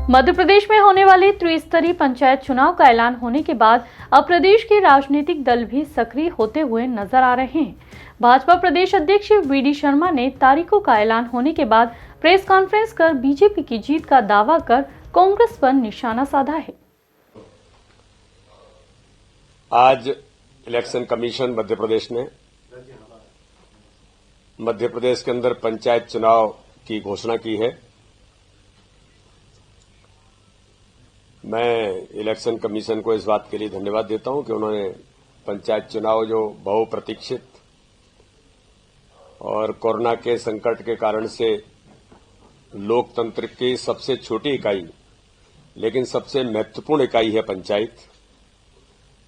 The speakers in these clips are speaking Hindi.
मध्य प्रदेश में होने वाले त्रिस्तरीय पंचायत चुनाव का ऐलान होने के बाद अब प्रदेश के राजनीतिक दल भी सक्रिय होते हुए नजर आ रहे हैं। भाजपा प्रदेश अध्यक्ष वी.डी. शर्मा ने तारीखों का ऐलान होने के बाद प्रेस कॉन्फ्रेंस कर बीजेपी की जीत का दावा कर कांग्रेस पर निशाना साधा है। आज इलेक्शन कमीशन मध्य प्रदेश ने मध्य प्रदेश के अंदर पंचायत चुनाव की घोषणा की है। मैं इलेक्शन कमीशन को इस बात के लिए धन्यवाद देता हूं कि उन्होंने पंचायत चुनाव जो बहुप्रतीक्षित और कोरोना के संकट के कारण से लोकतंत्र की सबसे छोटी इकाई लेकिन सबसे महत्वपूर्ण इकाई है पंचायत।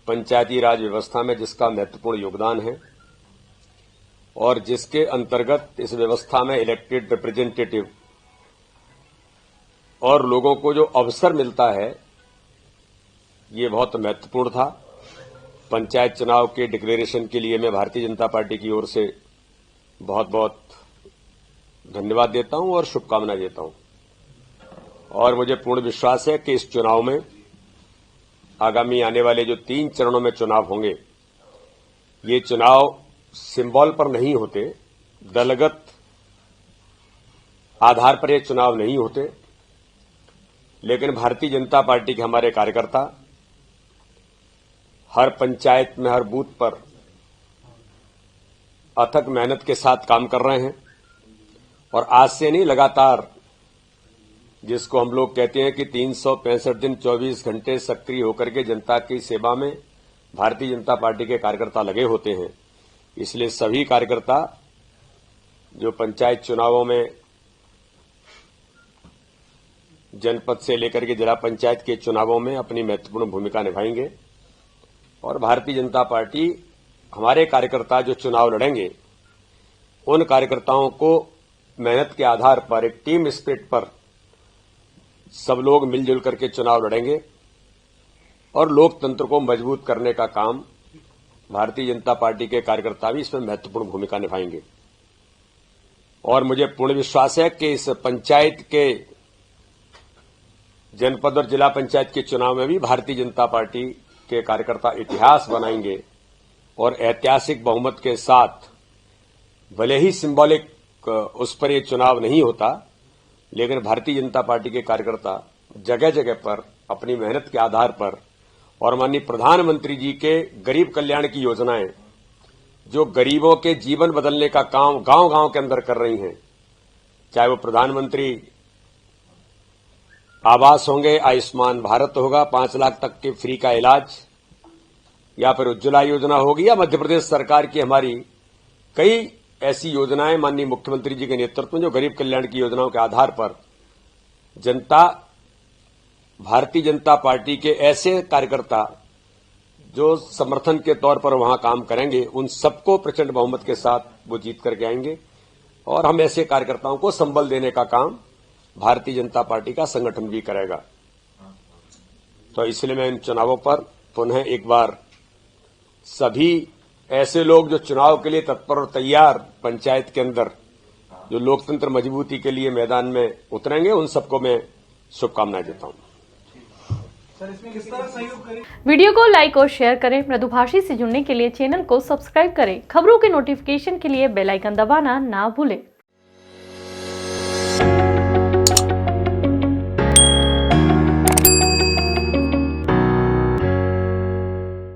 पंचायती राज व्यवस्था में जिसका महत्वपूर्ण योगदान है और जिसके अंतर्गत इस व्यवस्था में इलेक्टेड रिप्रेजेंटेटिव और लोगों को जो अवसर मिलता है ये बहुत महत्वपूर्ण था। पंचायत चुनाव के डिक्लेरेशन के लिए मैं भारतीय जनता पार्टी की ओर से बहुत बहुत धन्यवाद देता हूं और शुभकामनाएं देता हूं और मुझे पूर्ण विश्वास है कि इस चुनाव में आगामी आने वाले जो 3 चरणों में चुनाव होंगे ये चुनाव सिंबल पर नहीं होते, दलगत आधार पर ये चुनाव नहीं होते, लेकिन भारतीय जनता पार्टी के हमारे कार्यकर्ता हर पंचायत में हर बूथ पर अथक मेहनत के साथ काम कर रहे हैं और आज से नहीं लगातार जिसको हम लोग कहते हैं कि 365 दिन 24 घंटे सक्रिय होकर के जनता की सेवा में भारतीय जनता पार्टी के कार्यकर्ता लगे होते हैं। इसलिए सभी कार्यकर्ता जो पंचायत चुनावों में जनपद से लेकर के जिला पंचायत के चुनावों में अपनी महत्वपूर्ण भूमिका निभाएंगे और भारतीय जनता पार्टी हमारे कार्यकर्ता जो चुनाव लड़ेंगे उन कार्यकर्ताओं को मेहनत के आधार पर एक टीम स्पिरिट पर सब लोग मिलजुल करके चुनाव लड़ेंगे और लोकतंत्र को मजबूत करने का काम भारतीय जनता पार्टी के कार्यकर्ता भी इसमें महत्वपूर्ण भूमिका निभाएंगे। और मुझे पूर्ण विश्वास है कि इस पंचायत के जनपद और जिला पंचायत के चुनाव में भी भारतीय जनता पार्टी के कार्यकर्ता इतिहास बनाएंगे और ऐतिहासिक बहुमत के साथ भले ही सिंबॉलिक उस पर यह चुनाव नहीं होता, लेकिन भारतीय जनता पार्टी के कार्यकर्ता जगह जगह पर अपनी मेहनत के आधार पर और माननीय प्रधानमंत्री जी के गरीब कल्याण की योजनाएं जो गरीबों के जीवन बदलने का काम गांव-गांव के अंदर कर रही हैं, चाहे वो प्रधानमंत्री आवास होंगे, आयुष्मान भारत होगा, 5 लाख तक के फ्री का इलाज, या फिर उज्ज्वला योजना होगी, या मध्य प्रदेश सरकार की हमारी कई ऐसी योजनाएं माननीय मुख्यमंत्री जी के नेतृत्व में जो गरीब कल्याण की योजनाओं के आधार पर जनता भारतीय जनता पार्टी के ऐसे कार्यकर्ता जो समर्थन के तौर पर वहां काम करेंगे उन सबको प्रचंड बहुमत के साथ वो जीत करके आएंगे और हम ऐसे कार्यकर्ताओं को संबल देने का काम भारतीय जनता पार्टी का संगठन भी करेगा। तो इसलिए मैं इन चुनावों पर पुनः एक बार सभी ऐसे लोग जो चुनाव के लिए तत्पर और तैयार पंचायत के अंदर जो लोकतंत्र मजबूती के लिए मैदान में उतरेंगे उन सबको मैं शुभकामनाएं देता हूं। वीडियो को लाइक और शेयर करें। मृदुभाषी से जुड़ने के लिए चैनल को सब्सक्राइब करें। खबरों के नोटिफिकेशन के लिए बेल आइकन दबाना ना भूलें।